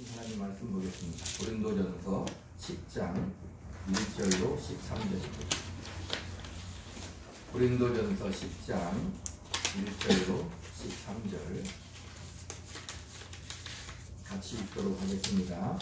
하나님 말씀 보겠습니다. 고린도전서 10장 1절로 13절입니다. 고린도전서 10장 1절로 13절 같이 읽도록 하겠습니다.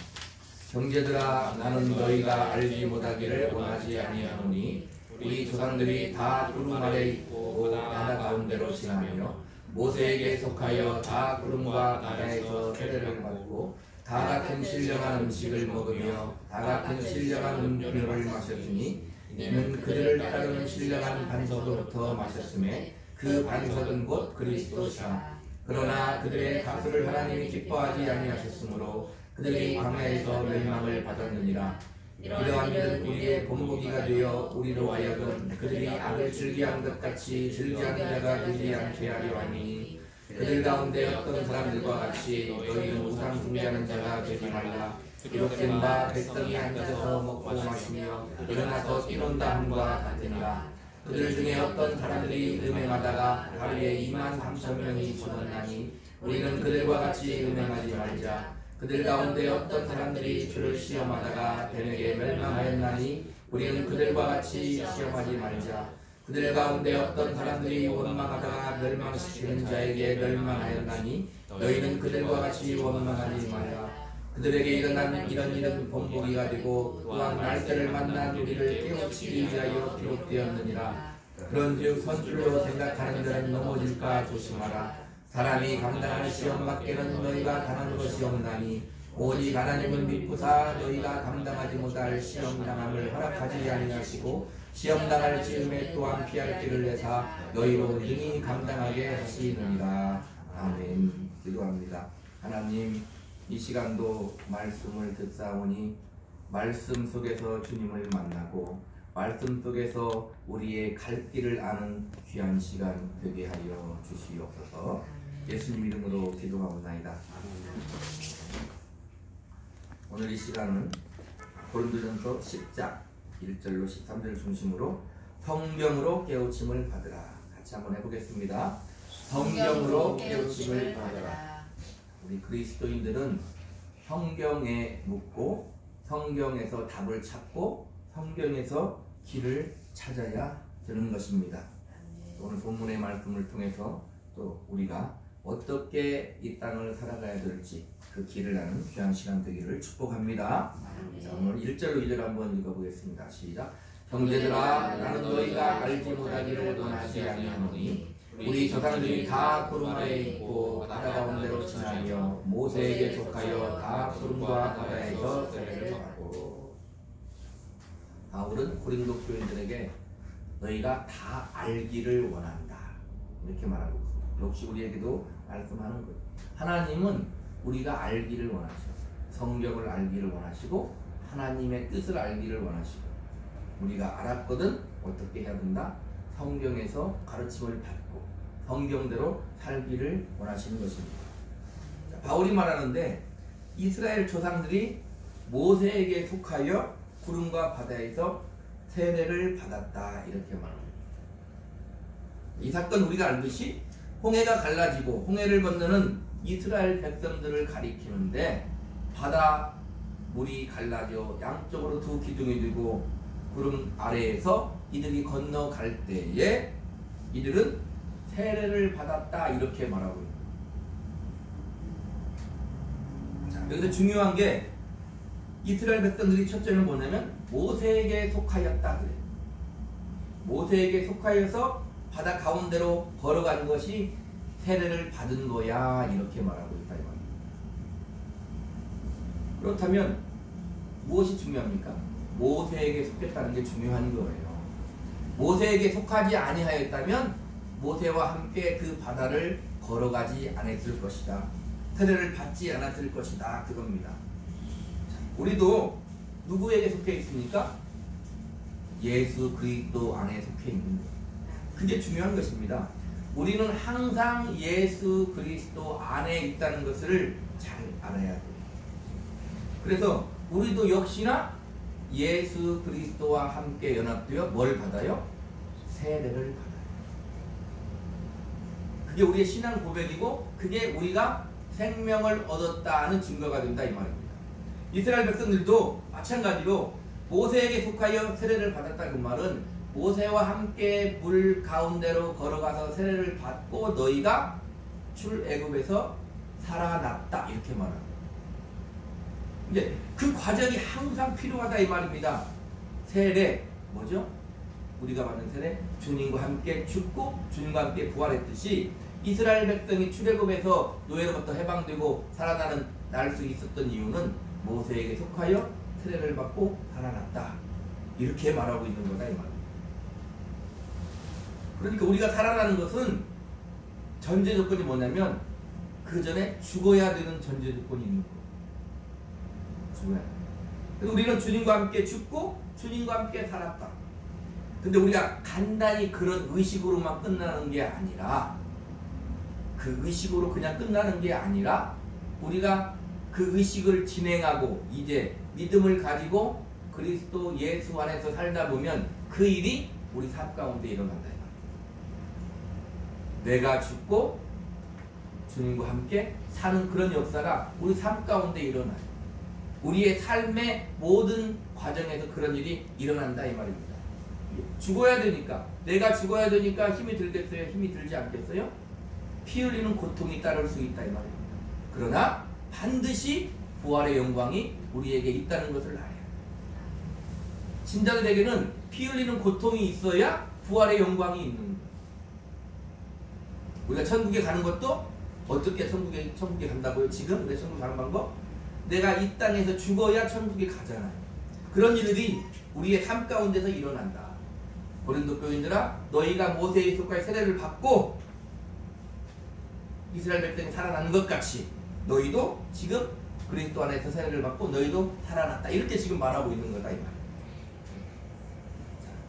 형제들아, 나는 너희가 알지 못하기를 원하지 아니하노니 우리 조상들이 다 구름 아래 있고 바다 가운데로 지나며 모세에게 속하여 다 구름과 바다에서 세례를 받고 다 같은 신령한 음식을 먹으며 다 같은 신령한 음료를 마셨으니 이는 그들을 따르는 신령한 반석으로부터 마셨음에 그 반석은 곧 그리스도시라. 그러나 그들의 다수를 하나님이 기뻐하지 아니하셨으므로 그들이 광야에서 멸망을 받았느니라. 이러한 일은 우리의 본보기가 되어 우리로 하여금 그들이 악을 즐기한 것 같이 즐기한 자가 되지 않게 하려 하니, 그들 가운데 어떤 사람들과 같이 너희는 우상 숭배하는 자가 되지 말라. 기록된 바 백성이 앉아서 먹고 마시며 일어나서 뛰논다 함과 같으니라. 그들 중에 어떤 사람들이 음행하다가 하루에 23,000명이 죽었나니 우리는 그들과 같이 음행하지 말자. 그들 가운데 어떤 사람들이 주를 시험하다가 뱀에게 멸망하였나니 우리는 그들과 같이 시험하지 말자. 그들 가운데 어떤 사람들이 원망하다가 멸망시키는 자에게 멸망하였나니 너희는 그들과 같이 원망하지 말라. 그들에게 일어난 이런 일은 본보기가 되고 또한 날짜를 만난 우리를 깨우치기 위하여 기록되었느니라. 그런즉 선줄로 생각하는 자는 넘어질까 조심하라. 사람이 감당할 시험밖에는 너희가 당한 것이 없나니 오직 하나님은 믿고사 너희가 감당하지 못할 시험당함을 허락하지 아니하시고 시험당할 즈음에 또한 피할 길을 내사 너희로 능히 감당하게 하시느니라. 아멘. 기도합니다. 하나님, 이 시간도 말씀을 듣사오니 말씀 속에서 주님을 만나고 말씀 속에서 우리의 갈 길을 아는 귀한 시간 되게 하여 주시옵소서. 예수님 이름으로 기도하옵나이다. 오늘 이 시간은 고린도전서 10장 1절로 13절 중심으로 성경으로 깨우침을 받으라. 같이 한번 해보겠습니다. 성경으로 깨우침을 받으라. 우리 그리스도인들은 성경에 묻고 성경에서 답을 찾고 성경에서 길을 찾아야 되는 것입니다. 오늘 본문의 말씀을 통해서 또 우리가 어떻게 이 땅을 살아가야 될지 그 길을 아는 귀한 시간 되기를 축복합니다. 자, 오늘 1절로 2절 한번 읽어보겠습니다. 시작. 형제들아, 나는 너희가 알지 못하기를 원하지 아니하노니 우리 조상들이 다 구름 아래 있고 바다 가운데로 지나며 모세에게 속하여 다 구름과 바다에서 세례를 받고. 바울은 고린도 교인들에게 너희가 다 알기를 원한다 이렇게 말하고 있습니다. 역시 우리에게도 말씀하는 거예요. 하나님은 우리가 알기를 원하시고 성경을 알기를 원하시고 하나님의 뜻을 알기를 원하시고 우리가 알았거든 어떻게 해야 된다? 성경에서 가르침을 받고 성경대로 살기를 원하시는 것입니다. 자, 바울이 말하는데 이스라엘 조상들이 모세에게 속하여 구름과 바다에서 세례를 받았다 이렇게 말합니다. 이 사건 우리가 알듯이 홍해가 갈라지고 홍해를 건너는 이스라엘 백성들을 가리키는데 바다 물이 갈라져 양쪽으로 두 기둥이 되고 구름 아래에서 이들이 건너갈 때에 이들은 세례를 받았다 이렇게 말하고 있습니다. 자, 여기서 중요한 게 이스라엘 백성들이 첫째는 뭐냐면 모세에게 속하였다 그래요. 모세에게 속하여서 바다 가운데로 걸어간 것이 세례를 받은 거야 이렇게 말하고 있다 이 말입니다. 그렇다면 무엇이 중요합니까? 모세에게 속했다는 게 중요한 거예요. 모세에게 속하지 아니하였다면 모세와 함께 그 바다를 걸어가지 않았을 것이다. 세례를 받지 않았을 것이다 그겁니다. 우리도 누구에게 속해 있습니까? 예수 그리스도 안에 속해 있는 거예요. 그게 중요한 것입니다. 우리는 항상 예수 그리스도 안에 있다는 것을 잘 알아야 돼요. 그래서 우리도 역시나 예수 그리스도와 함께 연합되어 뭘 받아요? 세례를 받아요. 그게 우리의 신앙 고백이고 그게 우리가 생명을 얻었다는 증거가 된다 이 말입니다. 이스라엘 백성들도 마찬가지로 모세에게 속하여 세례를 받았다 그 말은 모세와 함께 물 가운데로 걸어가서 세례를 받고 너희가 출애굽에서 살아났다 이렇게 말합니다. 이제 그 과정이 항상 필요하다 이 말입니다. 세례 뭐죠? 우리가 받는 세례 주님과 함께 죽고 주님과 함께 부활했듯이 이스라엘 백성이 출애굽에서 노예로부터 해방되고 살아나는 날 수 있었던 이유는 모세에게 속하여 세례를 받고 살아났다 이렇게 말하고 있는 거다 이 말입니다. 그러니까 우리가 살아나는 것은 전제 조건이 뭐냐면 그 전에 죽어야 되는 전제 조건이 있는 거예요. 죽어야 돼. 그래서 우리는 주님과 함께 죽고 주님과 함께 살았다. 근데 우리가 간단히 그런 의식으로만 끝나는 게 아니라 그 의식으로 그냥 끝나는 게 아니라 우리가 그 의식을 진행하고 이제 믿음을 가지고 그리스도 예수 안에서 살다 보면 그 일이 우리 삶 가운데 일어난다. 내가 죽고 주님과 함께 사는 그런 역사가 우리 삶 가운데 일어나요. 우리의 삶의 모든 과정에서 그런 일이 일어난다 이 말입니다. 죽어야 되니까 내가 죽어야 되니까 힘이 들겠어요? 힘이 들지 않겠어요? 피 흘리는 고통이 따를 수 있다 이 말입니다. 그러나 반드시 부활의 영광이 우리에게 있다는 것을 알아야 해요. 신자들에게는 피 흘리는 고통이 있어야 부활의 영광이 있는 거예요. 우리가 천국에 가는 것도 어떻게 천국에 간다고요? 지금 내 천국 가는 방법? 내가 이 땅에서 죽어야 천국에 가잖아요. 그런 일들이 우리의 삶 가운데서 일어난다. 고린도 교인들아 너희가 모세의 속까지 세례를 받고 이스라엘 백성이 살아나는 것 같이 너희도 지금 그리스도 안에서 세례를 받고 너희도 살아났다. 이렇게 지금 말하고 있는 거다 이 말이에요.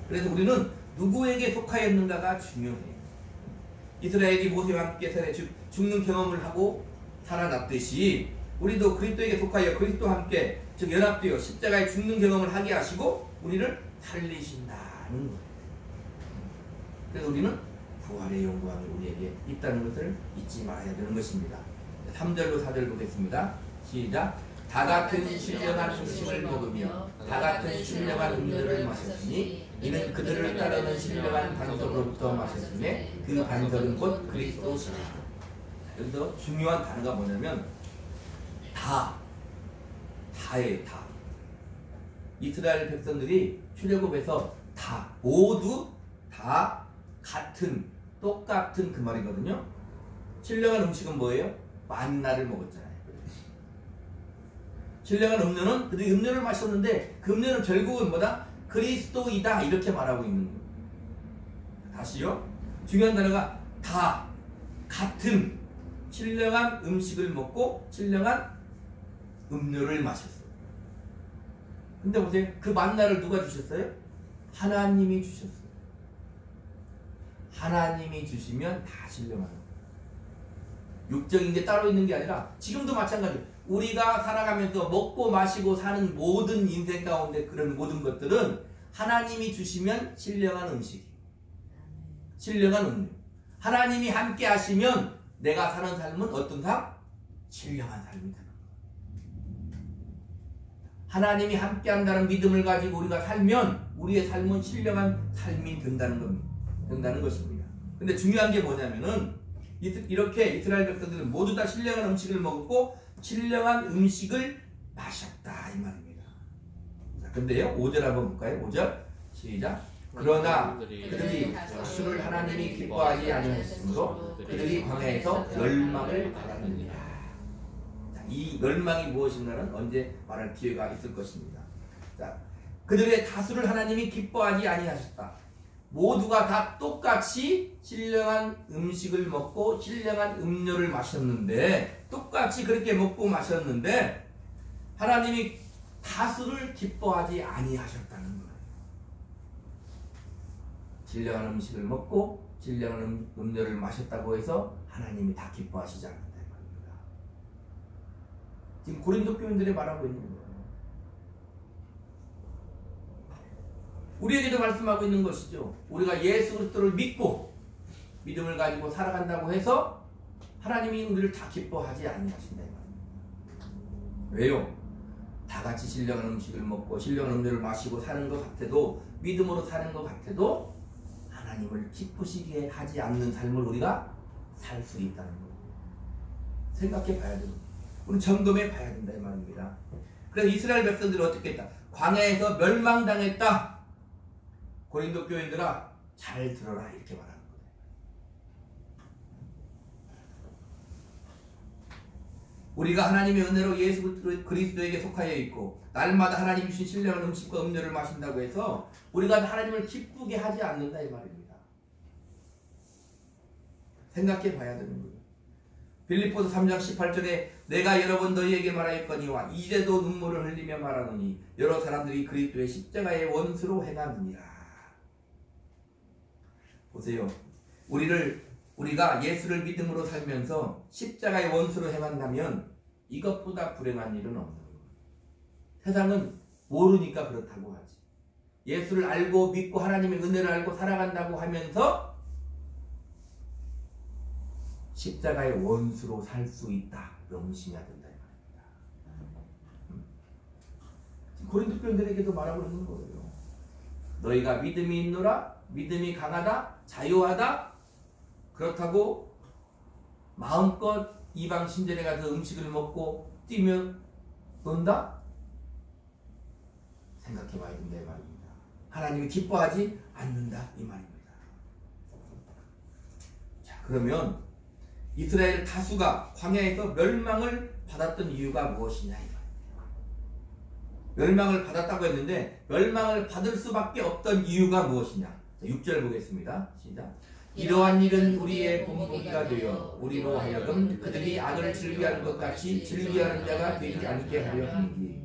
그래서 우리는 누구에게 속하였는가가 중요해요. 이스라엘이 모세와 함께 세례 죽는 경험을 하고 살아났듯이 우리도 그리스도에게 속하여 그리스도와 함께 즉 연합되어 십자가에 죽는 경험을 하게 하시고 우리를 살리신다는 거예요. 그래서 우리는 부활의 영광이 우리에게 있다는 것을 잊지 말아야 되는 것입니다. 3절로 4절 보겠습니다. 시작. 다 같은 신령한 음식을 먹으며 다 같은 신령한 음료를 마셨으니 이는 그들을 따르는 신령한 반석으로부터 마셨으며 그 반석은 곧 그리스도시라. 여기서 중요한 단어가 뭐냐면 다예요. 다. 이스라엘 백성들이 출애굽에서 다 모두 다 같은 똑같은 그 말이거든요. 신령한 음식은 뭐예요? 만나를 먹었잖아요. 신령한 음료는 그들이 음료를 마셨는데 그 음료는 결국은 뭐다? 그리스도이다 이렇게 말하고 있는 거예요. 다시요. 중요한 단어가 다 같은 신령한 음식을 먹고 신령한 음료를 마셨어요. 근데 보세요. 그 만나를 누가 주셨어요? 하나님이 주셨어요. 하나님이 주시면 다 신령한 거예요. 육적인 게 따로 있는 게 아니라 지금도 마찬가지예요. 우리가 살아가면서 먹고 마시고 사는 모든 인생 가운데 그런 모든 것들은 하나님이 주시면 신령한 음식이에요. 신령한 음료. 하나님이 함께 하시면 내가 사는 삶은 어떤 삶? 신령한 삶이 되는 거예요. 하나님이 함께 한다는 믿음을 가지고 우리가 살면 우리의 삶은 신령한 삶이 된다는 것입니다. 근데 중요한 게 뭐냐면은 이렇게 이스라엘 백성들은 모두 다 신령한 음식을 먹었고 신령한 음식을 마셨다 이 말입니다. 자, 근데요 5절 한번 볼까요? 5절 시작. 그러나 그들이 술을 하나님이 기뻐하지 아니하였으므로 그들이 광야에서 멸망을 받았느니라. 이 멸망이 무엇인가는 언제 말할 기회가 있을 것입니다. 자, 그들의 다수를 하나님이 기뻐하지 아니하셨다. 모두가 다 똑같이 신령한 음식을 먹고 신령한 음료를 마셨는데 똑같이 그렇게 먹고 마셨는데 하나님이 다수를 기뻐하지 아니하셨다는 거예요. 신령한 음식을 먹고 신령한 음료를 마셨다고 해서 하나님이 다 기뻐하시지 않는다는 겁니다. 지금 고린도 교인들이 말하고 있는 거예요. 우리에게도 말씀하고 있는 것이죠. 우리가 예수 그리스도를 믿고 믿음을 가지고 살아간다고 해서 하나님이 우리를 다 기뻐하지 아니하신다 이 말입니다. 왜요? 다 같이 신령한 음식을 먹고 신령한 음료를 마시고 사는 것 같아도, 믿음으로 사는 것 같아도 하나님을 기쁘시게 하지 않는 삶을 우리가 살 수 있다는 거예요. 생각해 봐야 됩니다. 우리 점검해 봐야 된다 이 말입니다. 그래서 이스라엘 백성들이 어떻게 했다? 광야에서 멸망당했다. 고린도 교인들아 잘 들어라 이렇게 말하는 거예요. 우리가 하나님의 은혜로 예수 그리스도에게 속하여 있고 날마다 하나님 주신 신령한 음식과 음료를 마신다고 해서 우리가 하나님을 기쁘게 하지 않는다 이 말입니다. 생각해 봐야 되는 거예요. 빌립보서 3장 18절에 내가 여러 번 너희에게 말하였거니와 이제도 눈물을 흘리며 말하노니 여러 사람들이 그리스도의 십자가의 원수로 행하느니라. 보세요. 우리가 예수를 믿음으로 살면서 십자가의 원수로 행한다면 이것보다 불행한 일은 없는 거예요. 세상은 모르니까 그렇다고 하지. 예수를 알고 믿고 하나님의 은혜를 알고 살아간다고 하면서 십자가의 원수로 살 수 있다. 명심해야 된다 이 말입니다. 고린도 교인들에게도 말하고 있는 거예요. 너희가 믿음이 있노라, 믿음이 강하다, 자유하다. 그렇다고 마음껏 이방 신전에 가서 음식을 먹고 뛰며 논다? 생각해 봐야 된다 이 말입니다. 하나님이 기뻐하지 않는다 이 말입니다. 자, 그러면 이스라엘 다수가 광야에서 멸망을 받았던 이유가 무엇이냐 이 말입니다. 멸망을 받았다고 했는데 멸망을 받을 수밖에 없던 이유가 무엇이냐. 6절 보겠습니다. 시작. 이러한 일은 우리의 본보기가 되어 우리로 하여금 그들이 악을 즐겨하는 것 같이 즐겨하는 자가 되지 않게 하려 하니.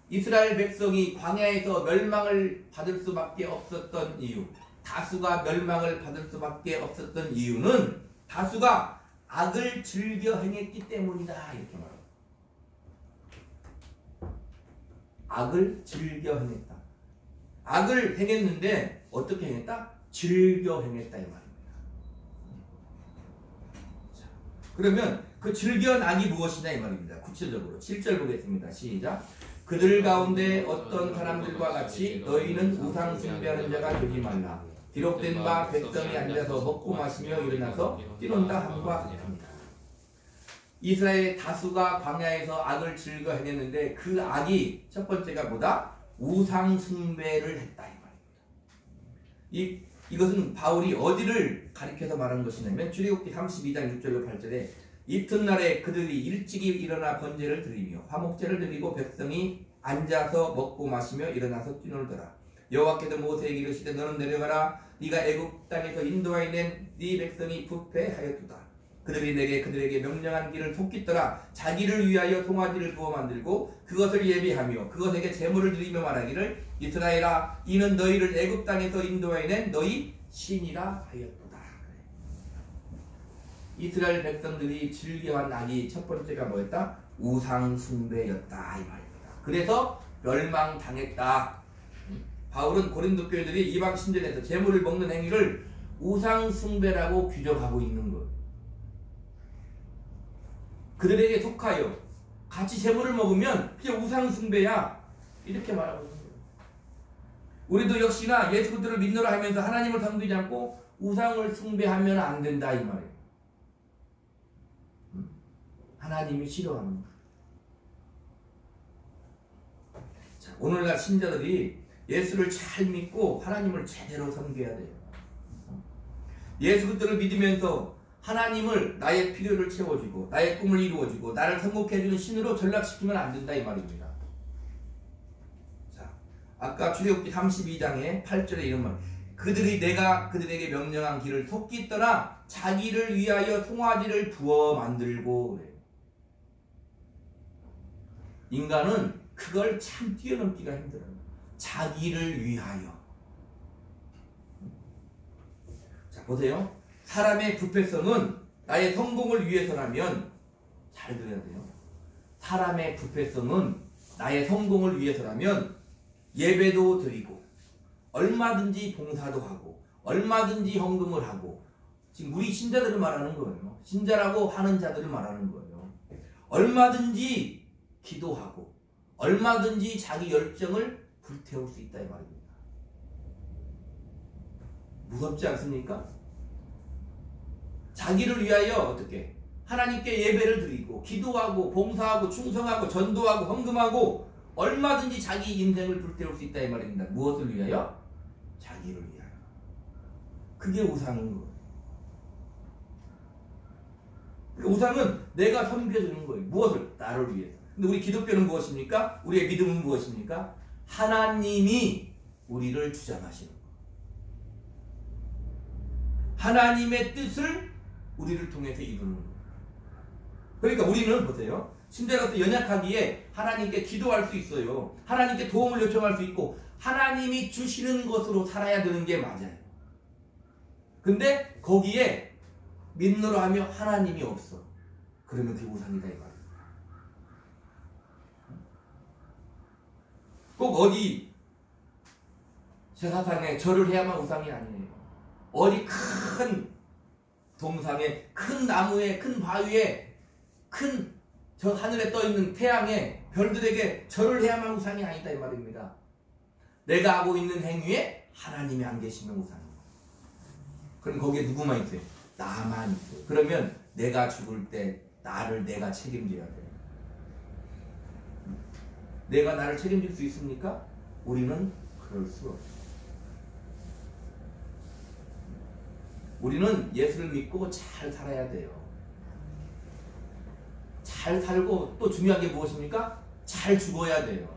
이스라엘 백성이 광야에서 멸망을 받을 수밖에 없었던 이유, 다수가 멸망을 받을 수밖에 없었던 이유는 다수가 악을 즐겨 행했기 때문이다 이렇게 말합니다. 악을 즐겨 행했다. 악을 행했는데 어떻게 행했다? 즐겨 행했다 이 말입니다. 자, 그러면 그 즐겨한 악이 무엇이냐 이 말입니다. 구체적으로 7절 보겠습니다. 시작. 그들 가운데 어떤 사람들과 같이 너희는 우상 숭배하는 자가 되지 말라. 기록된 바 백성이 앉아서 먹고 마시며 일어나서 뛰논다 함과 같습니다. 이스라엘의 다수가 광야에서 악을 즐겨 행했는데 그 악이 첫 번째가 뭐다? 우상 숭배를 했다 이 말입니다. 이것은 바울이 어디를 가리켜서 말한 것이냐면 출애굽기 32장 6절로 8절에 이튿날에 그들이 일찍이 일어나 번제를 드리며 화목제를 드리고 백성이 앉아서 먹고 마시며 일어나서 뛰놀더라. 여호와께서 모세에게 이르시되 너는 내려가라. 네가 애굽 땅에서 인도하여 낸 네 백성이 부패하였도다. 그들이 내게 그들에게 명령한 길을 속깃더라. 자기를 위하여 송아지를 구워 만들고 그것을 예비하며 그것에게 제물을 드리며 말하기를 이스라엘아 이는 너희를 애굽 땅에서 인도하여 낸 너희 신이라 하였도다. 이스라엘 백성들이 즐겨한 악이 첫 번째가 뭐였다? 우상 숭배였다 이 말입니다. 그래서 멸망당했다. 바울은 고린도 교회들이 이방 신전에서 제물을 먹는 행위를 우상 숭배라고 규정하고 있는 것. 그들에게 속하여 같이 제물을 먹으면 그냥 우상 숭배야 이렇게 말하고 있는 거예요. 우리도 역시나 예수 그리스도를 믿노라 하면서 하나님을 섬기지 않고 우상을 숭배하면 안 된다 이 말이에요. 하나님이 싫어하는 거예요. 자, 오늘날 신자들이 예수를 잘 믿고 하나님을 제대로 섬겨야 돼요. 예수 그리스도를 믿으면서 하나님을 나의 필요를 채워주고 나의 꿈을 이루어주고 나를 성공해주는 신으로 전락시키면 안 된다 이 말입니다. 자, 아까 출애굽기 32장에 8절에 이런 말 그들이 내가 그들에게 명령한 길을 속깃더라 자기를 위하여 송아지를 부어 만들고 그래요. 인간은 그걸 참 뛰어넘기가 힘들어요. 자기를 위하여. 자, 보세요. 사람의 부패성은 나의 성공을 위해서라면 잘 들어야 돼요. 사람의 부패성은 나의 성공을 위해서라면 예배도 드리고 얼마든지 봉사도 하고 얼마든지 헌금을 하고 지금 우리 신자들을 말하는 거예요. 신자라고 하는 자들을 말하는 거예요. 얼마든지 기도하고 얼마든지 자기 열정을 불태울 수 있다 이 말입니다. 무섭지 않습니까? 자기를 위하여 어떻게 하나님께 예배를 드리고 기도하고 봉사하고 충성하고 전도하고 헌금하고 얼마든지 자기 인생을 불태울 수 있다 이 말입니다. 무엇을 위하여? 자기를 위하여. 그게 우상인 거예요. 우상은 내가 섬겨주는 거예요. 무엇을? 나를 위해서. 근데 우리 기독교는 무엇입니까? 우리의 믿음은 무엇입니까? 하나님이 우리를 주장하시는 거예요. 하나님의 뜻을 우리를 통해서 이루는 거예요. 그러니까 우리는 보세요. 신자로서 연약하기에 하나님께 기도할 수 있어요. 하나님께 도움을 요청할 수 있고 하나님이 주시는 것으로 살아야 되는 게 맞아요. 근데 거기에 믿노라 하며 하나님이 없어. 그러면 그게 우상이다 이 말이에요. 꼭 어디 제사상에 절을 해야만 우상이 아니에요. 어디 큰 동상에 큰 나무에 큰 바위에 큰 저 하늘에 떠있는 태양에 별들에게 절을 해야만 우상이 아니다 이 말입니다. 내가 하고 있는 행위에 하나님이 안 계시면 우상이에요. 그럼 거기에 누구만 있어요? 나만 있어요. 그러면 내가 죽을 때 나를 내가 책임져야 돼요. 내가 나를 책임질 수 있습니까? 우리는 그럴 수 없어요. 우리는 예수를 믿고 잘 살아야 돼요. 잘 살고 또 중요한 게 무엇입니까? 잘 죽어야 돼요.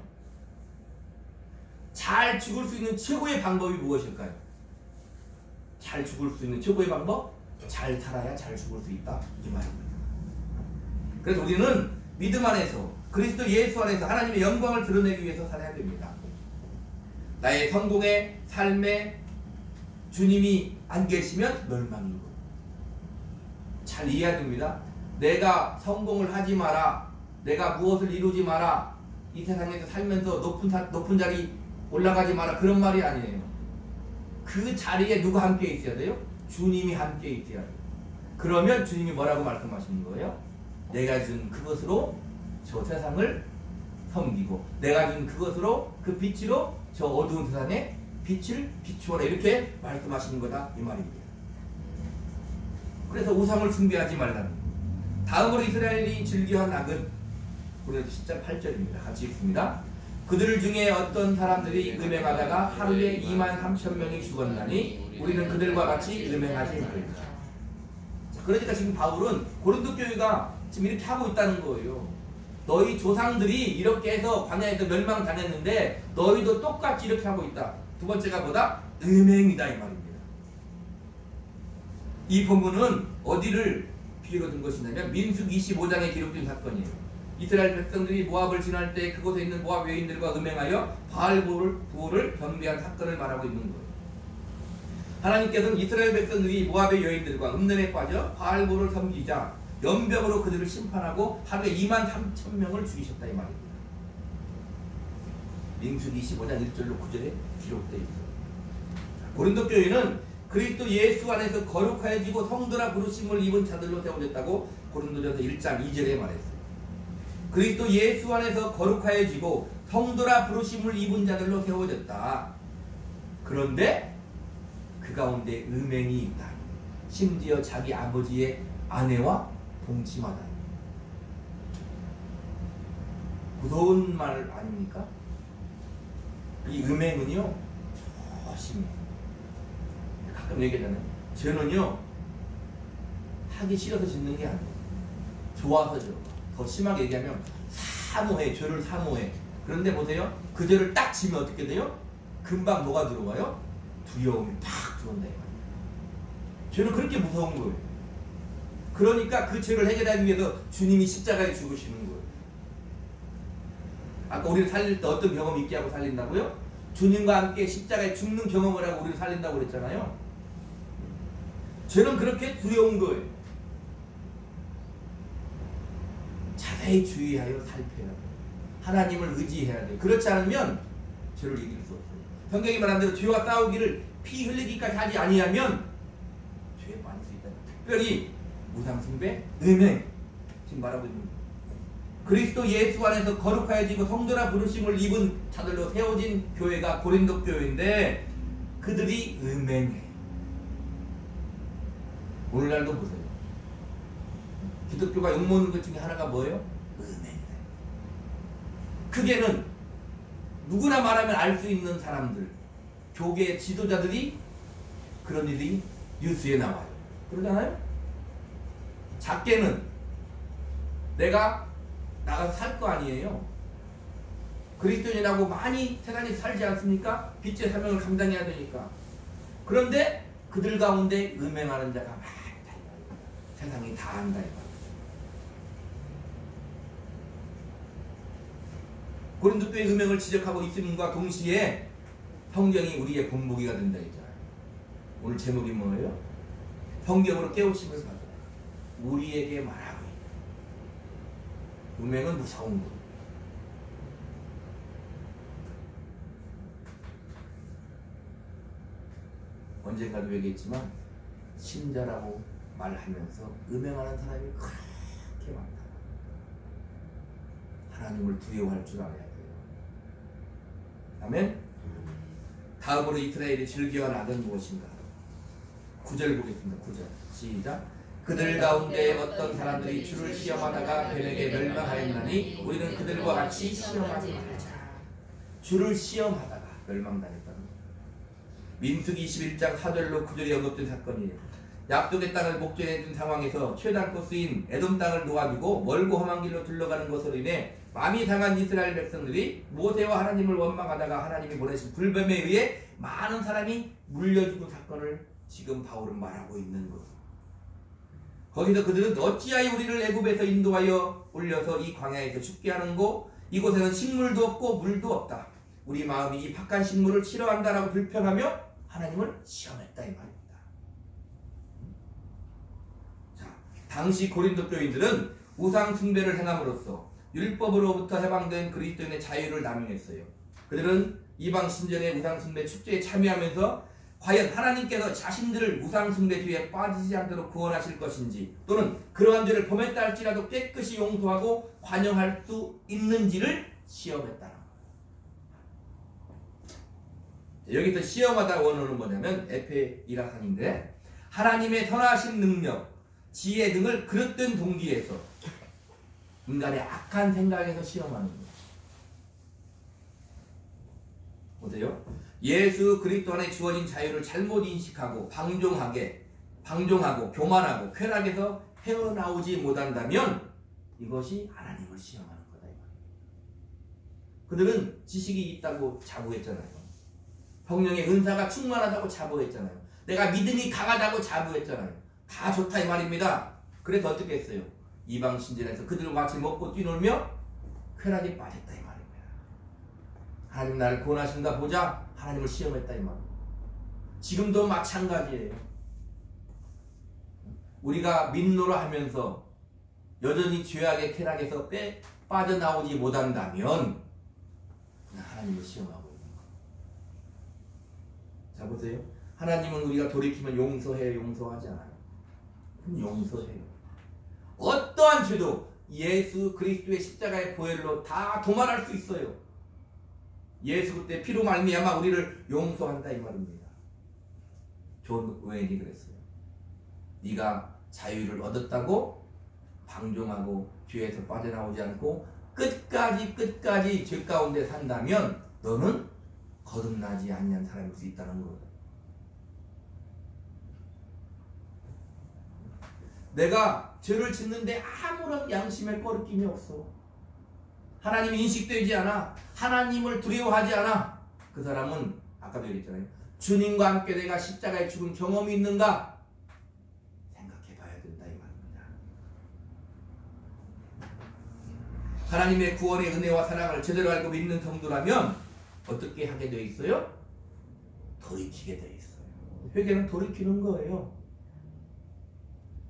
잘 죽을 수 있는 최고의 방법이 무엇일까요? 잘 죽을 수 있는 최고의 방법? 잘 살아야 잘 죽을 수 있다 이 말입니다. 그래서 우리는 믿음 안에서 그리스도 예수 안에서 하나님의 영광을 드러내기 위해서 살아야 됩니다. 나의 성공의 삶에 주님이 안 계시면 멸망인 거예요. 잘 이해해야 됩니다. 내가 성공을 하지 마라. 내가 무엇을 이루지 마라. 이 세상에서 살면서 높은 자리 올라가지 마라. 그런 말이 아니에요. 그 자리에 누가 함께 있어야 돼요? 주님이 함께 있어야 돼요. 그러면 주님이 뭐라고 말씀하시는 거예요? 내가 준 그것으로 저 세상을 섬기고 내가 준 그것으로 그 빛으로 저 어두운 세상에 빛을 비추어라 이렇게 말씀하시는 거다 이 말입니다. 그래서 우상을 숭배하지 말라는 거예요. 다음으로 이스라엘이 즐겨한 악은 고린도서 10장 8절입니다. 같이 읽습니다. 그들 중에 어떤 사람들이 음행하다가 하루에 23,000명이 죽었나니 우리는 그들과 같이 음행하지 말자. 그러니까 지금 바울은 고린도 교회가 지금 이렇게 하고 있다는 거예요. 너희 조상들이 이렇게 해서 광야에서 멸망당했는데 너희도 똑같이 이렇게 하고 있다. 두 번째가 뭐다? 음행이다 이 말입니다. 이 본문은 어디를 비유로 든 것이냐면 민수기 25장에 기록된 사건이에요. 이스라엘 백성들이 모압을 지날 때 그곳에 있는 모압 여인들과 음행하여 바알 부호를 경배한 사건을 말하고 있는 거예요. 하나님께서는 이스라엘 백성들이 모압의 여인들과 음란에 빠져 바알 부호를 섬기자 연병으로 그들을 심판하고 하루에 23,000명을 죽이셨다 이 말입니다. 민수기 25장 1절로 9절에 기록되어 있어요. 고린도 교회는 그리스도 예수 안에서 거룩하여지고 성도라 부르심을 입은 자들로 세워졌다고 고린도전서 1장 2절에 말했어요. 그리스도 예수 안에서 거룩하여지고 성도라 부르심을 입은 자들로 세워졌다. 그런데 그 가운데 음행이 있다. 심지어 자기 아버지의 아내와 동침하다. 무서운 말 아닙니까? 이 음행은요 조심히 가끔 얘기하잖아요. 죄는요 하기 싫어서 짓는 게 아니에요. 좋아서죠. 더 심하게 얘기하면 사모해. 죄를 사모해. 그런데 보세요. 그 죄를 딱 지면 어떻게 돼요? 금방 뭐가 들어와요? 두려움이 팍 들어온다. 죄는 그렇게 무서운 거예요. 그러니까 그 죄를 해결하기 위해서 주님이 십자가에 죽으시는 거예요. 아까 우리를 살릴 때 어떤 경험 있게 하고 살린다고요? 주님과 함께 십자가에 죽는 경험을 하고 우리를 살린다고 그랬잖아요. 죄는 그렇게 두려운 거예요. 자세히 주의하여 살펴야 돼요. 하나님을 의지해야 돼요. 그렇지 않으면 죄를 이길 수 없어요. 성경이 말한 대로 죄와 싸우기를 피 흘리기까지 하지 아니하면 죄에 빠질 수 있다는 특별히 우상숭배, 음행 지금 말하고 있는 거예요. 그리스도 예수 안에서 거룩하여지고 성도라 부르심을 입은 자들로 세워진 교회가 고린도 교회인데 그들이 음행해요. 오늘날도 보세요. 기독교가 욕먹는 것 중에 하나가 뭐예요? 음행이다. 크게는 누구나 말하면 알 수 있는 사람들, 교계 지도자들이 그런 일이 뉴스에 나와요. 그러잖아요? 작게는 내가 나가서 살 거 아니에요. 그리스도인이라고 많이 세상에 살지 않습니까? 빛의 사명을 감당해야 되니까. 그런데 그들 가운데 음행하는 자가 많다. 세상이 다 안다. 고린도 교회 음행을 지적하고 있음과 동시에 성경이 우리의 본보기가 된다 했잖아요. 오늘 제목이 뭐예요? 성경으로 깨우침을 받아라. 우리에게 말하고 있다. 음행은 무서운 것. 언젠가도 얘기했지만 신자라고 말하면서 음행하는 사람이 그렇게 많다. 하나님을 두려워할 줄 알아야 돼요. 아멘. 다음으로 이스라엘이 즐겨한 악은 무엇인가? 9절 보겠습니다. 9절 시작. 그들 가운데 어떤 사람들이 주를 시험하다가 뱀에게 멸망하였나니 우리는 그들과 같이 시험하지 말자. 주를 시험하다가 멸망당했다는 거예요. 민수기 21장 4절로 9절에 언급된 사건이에요. 약속의 땅을 목전에 둔 상황에서 최단코 쓰인 에돔 땅을 놓아두고 멀고 험한 길로 둘러가는 것으로 인해 마음이 상한 이스라엘 백성들이 모세와 하나님을 원망하다가 하나님이 보내신 불뱀에 의해 많은 사람이 물려 죽은 사건을 지금 바울은 말하고 있는 것. 거기서 그들은 어찌하여 우리를 애굽에서 인도하여 올려서 이 광야에서 죽게 하는고 이곳에는 식물도 없고 물도 없다. 우리 마음이 이 박한 식물을 싫어한다라고 불평하며 하나님을 시험했다 이 말입니다. 자, 당시 고린도 교인들은 우상 숭배를 행함으로써 율법으로부터 해방된 그리스도인의 자유를 남용했어요. 그들은 이방 신전의 우상 숭배 축제에 참여하면서 과연 하나님께서 자신들을 우상 숭배 뒤에 빠지지 않도록 구원하실 것인지 또는 그러한 죄를 범했다 할지라도 깨끗이 용서하고 관용할 수 있는지를 시험했다는 거예요. 여기서 시험하다 원어는 뭐냐면 에페이라산인데 하나님의 선하신 능력, 지혜 등을 그릇된 동기에서 인간의 악한 생각에서 시험하는 거예요. 보세요. 예수 그리스도 안에 주어진 자유를 잘못 인식하고 방종하고 교만하고 쾌락에서 헤어나오지 못한다면 이것이 하나님을 시험하는 거다. 그들은 지식이 있다고 자부했잖아요. 성령의 은사가 충만하다고 자부했잖아요. 내가 믿음이 강하다고 자부했잖아요. 다 좋다 이 말입니다. 그래서 어떻게 했어요? 이방 신전에서 그들과 같이 먹고 뛰놀며 쾌락에 빠졌다 이 말입니다. 하나님 나를 구원하신다 보자 하나님을 시험했다 이 말입니다. 지금도 마찬가지예요. 우리가 민노라 하면서 여전히 죄악의 쾌락에서 빠져나오지 못한다면 그냥 하나님을 시험하고 있는 거예요. 자 보세요. 하나님은 우리가 돌이키면 용서해요, 용서하지 않아요? 그럼 용서해요. 어떠한 죄도 예수 그리스도의 십자가의 보혈로 다 도말할 수 있어요. 예수 그때 피로 말미암아 우리를 용서한다 이 말입니다. 존 오웬이 그랬어요. 네가 자유를 얻었다고 방종하고 죄에서 빠져나오지 않고 끝까지 죄 가운데 산다면 너는 거듭나지 아니한 사람일 수 있다는 거예요. 내가 죄를 짓는데 아무런 양심의 꺼리낌이 없어. 하나님이 인식되지 않아. 하나님을 두려워하지 않아. 그 사람은 아까도 얘기했잖아요. 주님과 함께 내가 십자가에 죽은 경험이 있는가? 생각해 봐야 된다 이 말입니다. 하나님의 구원의 은혜와 사랑을 제대로 알고 믿는 성도라면 어떻게 하게 되어 있어요? 돌이키게 되어 있어요. 회개는 돌이키는 거예요.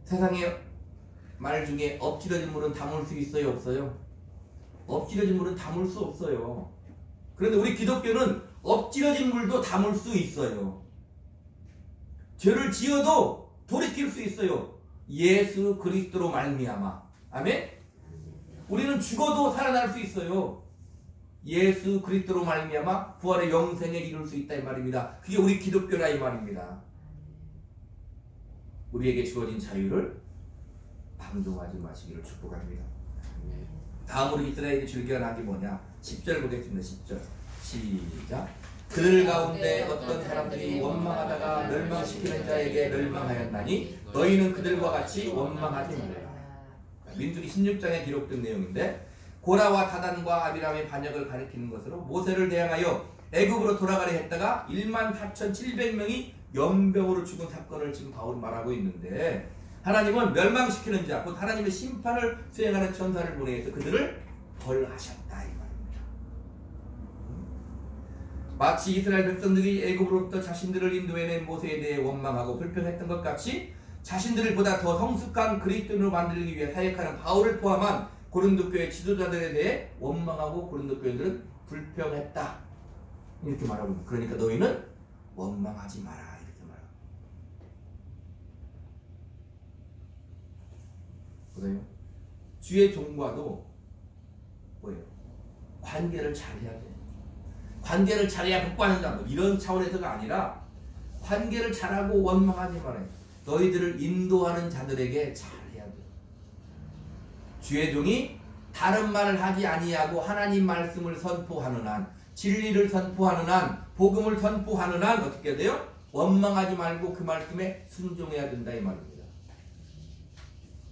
세상의 말 중에 엎질러진 물은 담을 수 있어요, 없어요? 엎질러진 물은 담을 수 없어요. 그런데 우리 기독교는 엎질러진 물도 담을 수 있어요. 죄를 지어도 돌이킬 수 있어요. 예수 그리스도로 말미암아. 아멘. 우리는 죽어도 살아날 수 있어요. 예수 그리스도로 말미암아 부활의 영생에 이룰 수 있다 이 말입니다. 그게 우리 기독교라 이 말입니다. 우리에게 주어진 자유를 방종하지 마시기를 축복합니다. 다음으로 이스라엘이 즐겨하는 악이 뭐냐? 10절 보겠습니다. 10절 시작. 그들 가운데 어떤 사람들이 원망하다가 멸망시키는 자에게 멸망하였나니 너희는 그들과 같이 원망하지 말라. 민수기 16장에 기록된 내용인데, 고라와 다단과 아비람의 반역을 가리키는 것으로 모세를 대항하여 애굽으로 돌아가려 했다가 14,700명이 연병으로 죽은 사건을 지금 바울이 말하고 있는데, 하나님은 멸망시키는 자, 곧 하나님의 심판을 수행하는 천사를 보내서 그들을 벌하셨다 이 말입니다. 마치 이스라엘 백성들이 애굽으로부터 자신들을 인도해낸 모세에 대해 원망하고 불평했던 것 같이 자신들을 보다 더 성숙한 그리스도인으로 만들기 위해 사역하는 바울을 포함한 고린도 교회 지도자들에 대해 원망하고 고린도 교회들은 불평했다 이렇게 말하고 있습니다. 그러니까 너희는 원망하지 마라 이렇게 말합니다. 보세요. 주의 종과도 뭐예요? 관계를 잘해야 돼. 관계를 잘해야 복받는다. 이런 차원에서가 아니라 관계를 잘하고 원망하지 말아요. 너희들을 인도하는 자들에게 잘해야 돼. 주의 종이 다른 말을 하지 아니하고 하나님 말씀을 선포하는 한, 진리를 선포하는 한, 복음을 선포하는 한 어떻게 해야 돼요? 원망하지 말고 그 말씀에 순종해야 된다 이 말입니다.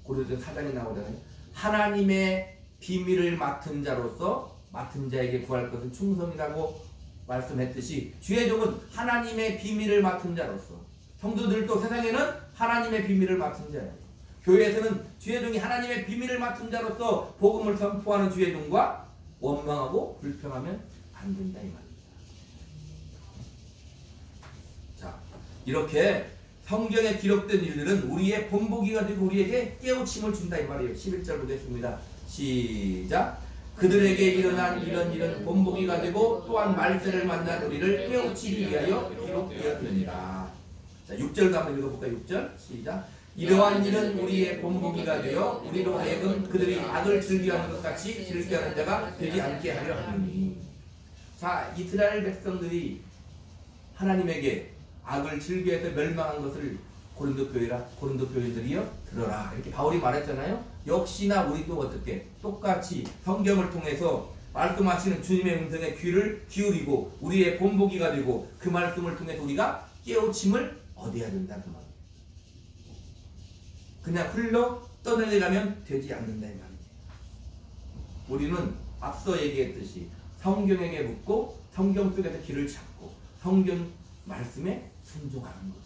고린도서 4장에 나오잖아요. 하나님의 비밀을 맡은 자로서 맡은 자에게 구할 것은 충성이라고 말씀했듯이 주의 종은 하나님의 비밀을 맡은 자로서, 성도들도 세상에는 하나님의 비밀을 맡은 자예요. 교회에서는 주의 종이 하나님의 비밀을 맡은 자로서 복음을 선포하는 주의 종과 원망하고 불평하면 안 된다 이 말입니다. 자, 이렇게 성경에 기록된 일들은 우리의 본보기가 되고 우리에게 깨우침을 준다 이 말이에요. 11절 보겠습니다. 시작. 그들에게 일어난 이런 일은 본보기가 되고 또한 말세를 만난 우리를 깨우치기 위하여 기록되었느니라. 자, 6절도 한번 읽어볼까요? 6절 시작. 이러한 일은 우리의 본보기가 되어 우리로 하여금 그들이 악을 즐겨하는 것 같이 즐겨하는 자가 되지 않게 하려 하느니. 자, 이스라엘 백성들이 하나님에게 악을 즐겨해서 멸망한 것을 고린도 교회들이여 들어라 이렇게 바울이 말했잖아요. 역시나 우리도 어떻게 똑같이 성경을 통해서 말씀하시는 주님의 음성에 귀를 기울이고 우리의 본보기가 되고 그 말씀을 통해서 우리가 깨우침을 얻어야 된다 그 말이에요. 그냥 흘러 떠내려가면 되지 않는다 이 말이에요. 우리는 앞서 얘기했듯이 성경에게 묻고 성경 속에서 길을 찾고 성경 말씀에 순종하는 거죠.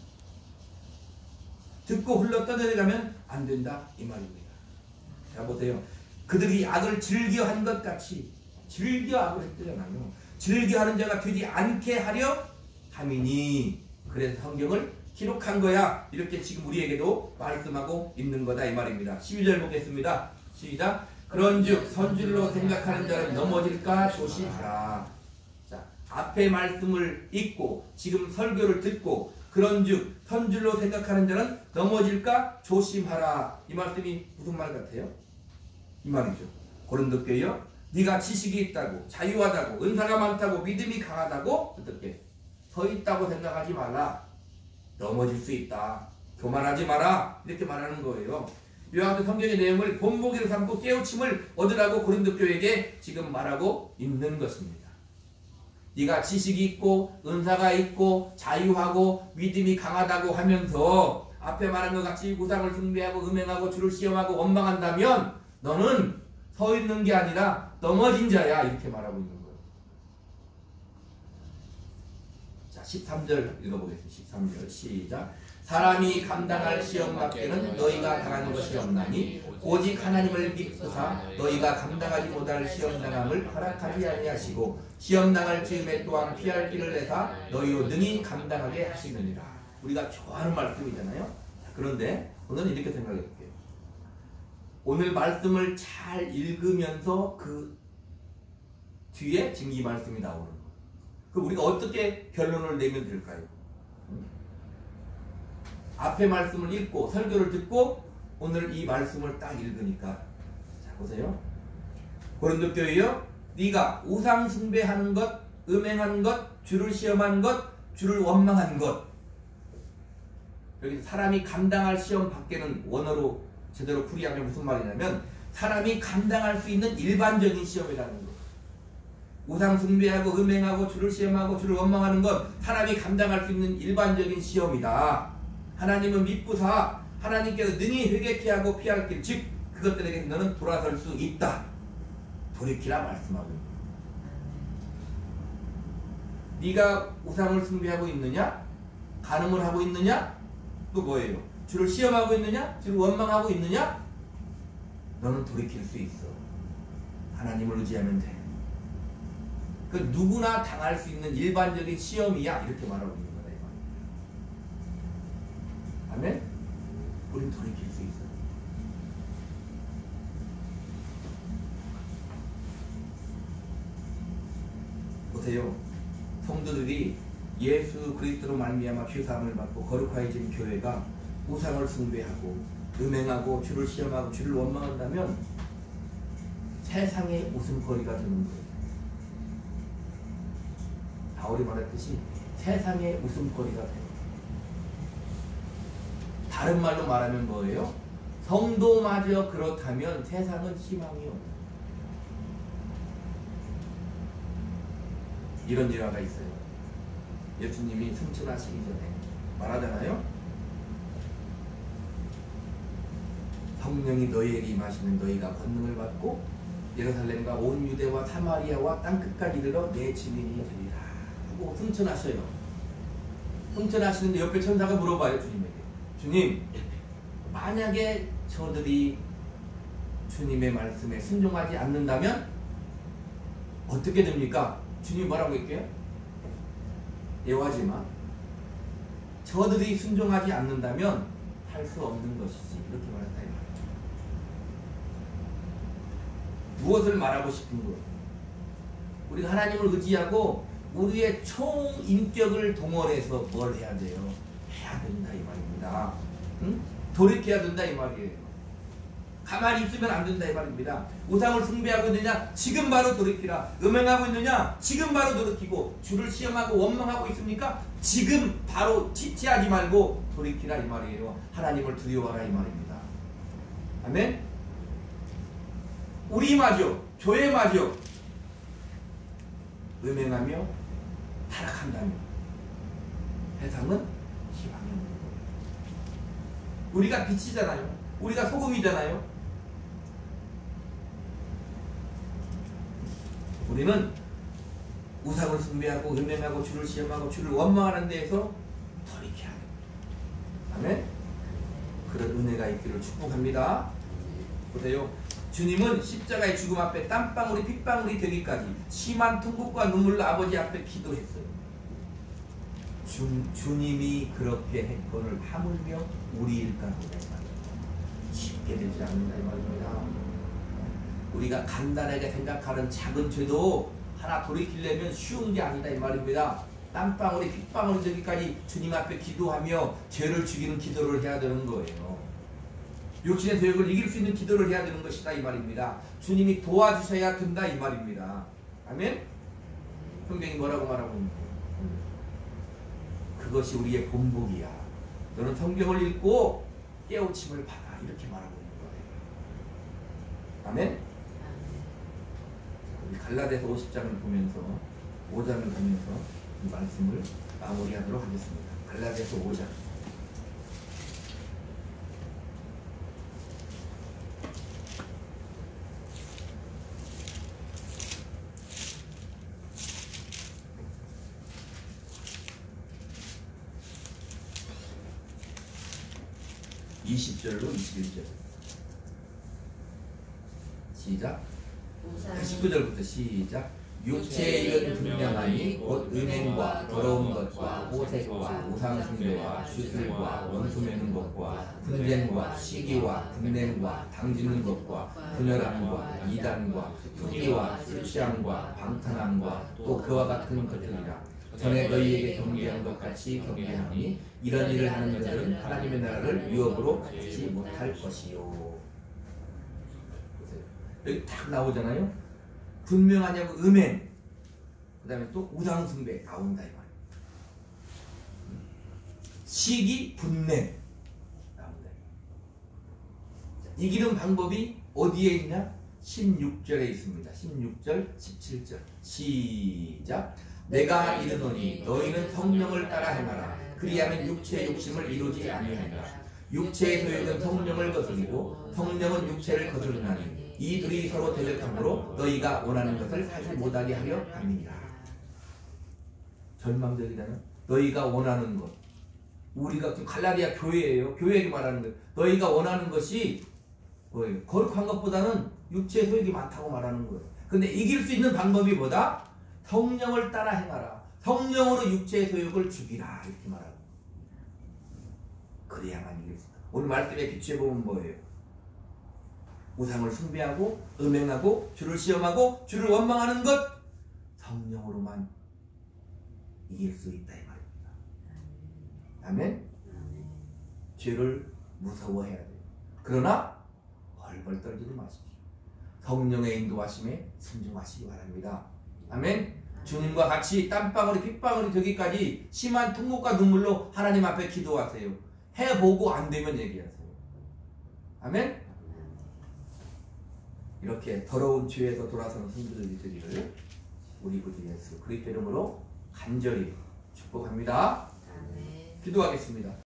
듣고 흘러 떠내려가면 안 된다 이 말입니다. 자 보세요. 그들이 악을 즐겨한 것 같이 즐겨 악을 했잖아요. 즐겨하는 자가 되지 않게 하려 함이니 그래서 성경을 기록한 거야. 이렇게 지금 우리에게도 말씀하고 있는 거다 이 말입니다. 12절 보겠습니다. 시작. 그런즉 선줄로 생각하는 자는 넘어질까 조심하라. 자, 앞에 말씀을 읽고 지금 설교를 듣고 그런즉 선줄로 생각하는 자는 넘어질까 조심하라. 이 말씀이 무슨 말 같아요? 이 말이죠. 고린도 교회여, 네가 지식이 있다고, 자유하다고, 은사가 많다고, 믿음이 강하다고 어떻게 서 있다고 생각하지 말라. 넘어질 수 있다. 교만하지 마라. 이렇게 말하는 거예요. 이와 같은 성경의 내용을 본보기로 삼고 깨우침을 얻으라고 고린도 교회에게 지금 말하고 있는 것입니다. 네가 지식이 있고 은사가 있고 자유하고 믿음이 강하다고 하면서 앞에 말한 것 같이 우상을 숭배하고 음행하고 주를 시험하고 원망한다면 너는 서 있는 게 아니라 넘어진 자야. 이렇게 말하고 있는 거예요. 자, 13절 읽어보겠습니다. 13절 시작. 사람이 감당할 시험 밖에는 너희가 당하는 것이 없나니 오직 하나님을 믿고사 너희가 감당하지 못할 시험 당함을 허락하지 아니하시고 시험 당할 즈음에 또한 피할 길을 내사 너희로 능히 감당하게 하시느니라. 우리가 좋아하는 말씀이잖아요. 자, 그런데 오늘은 이렇게 생각해 볼게요. 오늘 말씀을 잘 읽으면서 그 뒤에 지금 이 말씀이 나오는 거예요. 그럼 우리가 어떻게 결론을 내면 될까요? 앞에 말씀을 읽고 설교를 듣고 오늘 이 말씀을 딱 읽으니까 자 보세요. 고린도 교회여 네가 우상 숭배하는 것, 음행하는 것, 주를 시험하는 것, 주를 원망한 것. 여기 사람이 감당할 시험 밖에는 원어로 제대로 풀이하면 무슨 말이냐면 사람이 감당할 수 있는 일반적인 시험이라는 것. 우상 숭배하고 음행하고 주를 시험하고 주를 원망하는 것 사람이 감당할 수 있는 일반적인 시험이다. 하나님은 믿부사 하나님께서 능히 회개케 하고 피할 길 즉 그것들에게 너는 돌아설 수 있다. 돌이키라 말씀하고 있습니다. 네가 우상을 숭배하고 있느냐? 간음을 하고 있느냐? 또 뭐예요? 주를 시험하고 있느냐? 주를 원망하고 있느냐? 너는 돌이킬 수 있어. 하나님을 의지하면 돼. 그 누구나 당할 수 있는 일반적인 시험이야 이렇게 말하고 있는 거다 이 말이야. 아멘? 우린 돌이킬 수 있어. 보세요. 성도들이 예수 그리스도로 말미암아 죄사함을 받고 거룩하여진 교회가 우상을 숭배하고 음행하고 주를 시험하고 주를 원망한다면 세상의 웃음거리가 되는 거예요. 바울이 말했듯이 세상의 웃음거리가 돼요. 다른 말로 말하면 뭐예요? 성도마저 그렇다면 세상은 희망이 없는 이런 일화가 있어요. 예수님이 승천하시기 전에 말하잖아요. 성령이 너희에게 임하시면 너희가 권능을 받고 예루살렘과 온 유대와 사마리아와 땅끝까지 이르러 내 증인이 되리라 하고 승천하셔요. 승천하시는데 옆에 천사가 물어봐요. 주님에게. 주님, 만약에 저들이 주님의 말씀에 순종하지 않는다면 어떻게 됩니까? 주님 뭐라고 할게요? 예화지만 저들이 순종하지 않는다면 할 수 없는 것이지 이렇게 말했다 이 말이에요. 무엇을 말하고 싶은 거예요? 우리가 하나님을 의지하고 우리의 총인격을 동원해서 뭘 해야 돼요? 해야 된다 이 말입니다. 응? 돌이켜야 된다 이 말이에요. 가만히 있으면 안 된다 이 말입니다. 우상을 숭배하고 있느냐? 지금 바로 돌이키라. 음행하고 있느냐? 지금 바로 돌이키고 주를 시험하고 원망하고 있습니까? 지금 바로 지체하지 말고 돌이키라 이 말이에요. 하나님을 두려워하라 이 말입니다. 아멘? 우리마저 교회마저 음행하며 타락한다면 세상은 희망이 없는 거예요. 우리가 빛이잖아요. 우리가 소금이잖아요. 우리는 우상을 숭배하고 음행하고 주를 시험하고 주를 원망하는 데에서 돌이켜야 합니다. 아멘? 그런 은혜가 있기를 축복합니다. 보세요. 주님은 십자가의 죽음 앞에 땀방울이 핏방울이 되기까지 심한 통곡과 눈물로 아버지 앞에 기도했어요. 주님이 그렇게 했건을 하물며 우리일까 쉽게 되지 않는다 이 말입니다. 우리가 간단하게 생각하는 작은 죄도 하나 돌이키려면 쉬운 게 아니다 이 말입니다. 땀방울이 핏방울이 되기까지 주님 앞에 기도하며 죄를 죽이는 기도를 해야 되는 거예요. 육신의 죄악을 이길 수 있는 기도를 해야 되는 것이다 이 말입니다. 주님이 도와주셔야 된다 이 말입니다. 아멘? 성경이 뭐라고 말하고 있는 거예요? 그것이 우리의 본복이야. 너는 성경을 읽고 깨우침을 받아 이렇게 말하고 있는 거예요. 아멘? 우리 갈라디아서 50장을 보면서 5장을 보면서 이 말씀을 마무리하도록 하겠습니다. 갈라디아서 5장 20절로 21절 시작. 19절부터 시작. 육체의 일은 분명하니 곧 음행과 더러운 것과 호색과 우상숭배와 주술과 원수 매는 것과 분쟁과 시기와 분냄과 당짓는 것과 분열함과 이단과 투기와 술 취함과 방탕함과 또 그와 같은 것들이라. 전에 너희에게 경계한 것 같이 경계하니 이런 일을 하는 자들은 하나님의 나라를 유업으로 받지 못할 것이요. 여기 딱 나오잖아요. 분명하냐고 음행, 그 다음에 또 우상숭배 나온다 이 말이에요. 시기 분냉 나온다. 이기는 방법이 어디에 있냐? 16절에 있습니다. 16절, 17절 시작. 내가 이르노니 너희는 성령을 따라 행하라. 그리하면 육체의 욕심을 이루지 아니하리라. 육체의 소욕은 성령을 거스리고 성령은 육체를 거스르나니 이 둘이 서로 대적함으로 너희가 원하는 것을 하지 못하게 하려 함이니라. 절망적이잖아요. 너희가 원하는 것. 우리가 지금 갈라디아 교회예요. 교회에게 말하는 거예요. 너희가 원하는 것이 뭐예요? 거룩한 것보다는 육체의 소욕이 많다고 말하는 거예요. 근데 이길 수 있는 방법이 뭐다? 성령을 따라 행하라. 성령으로 육체의 소욕을 죽이라. 이렇게 말하고. 그래야만 이길 수 있다. 오늘 말씀에 비추어보면 뭐예요? 우상을 숭배하고 음행하고 주를 시험하고 주를 원망하는 것 성령으로만 이길 수 있다 이 말입니다. 아멘? 죄를 무서워해야 돼요. 그러나 벌벌 떨지도 마십시오. 성령의 인도하심에 순종하시기 바랍니다. 아멘? 주님과 같이 땀방울이 핏방울이 되기까지 심한 통곡과 눈물로 하나님 앞에 기도하세요. 해보고 안 되면 얘기하세요. 아멘? 이렇게 더러운 죄에서 돌아서는 성도들이 되기를 우리 구주 예수 그리스도 이름으로 간절히 축복합니다. 기도하겠습니다.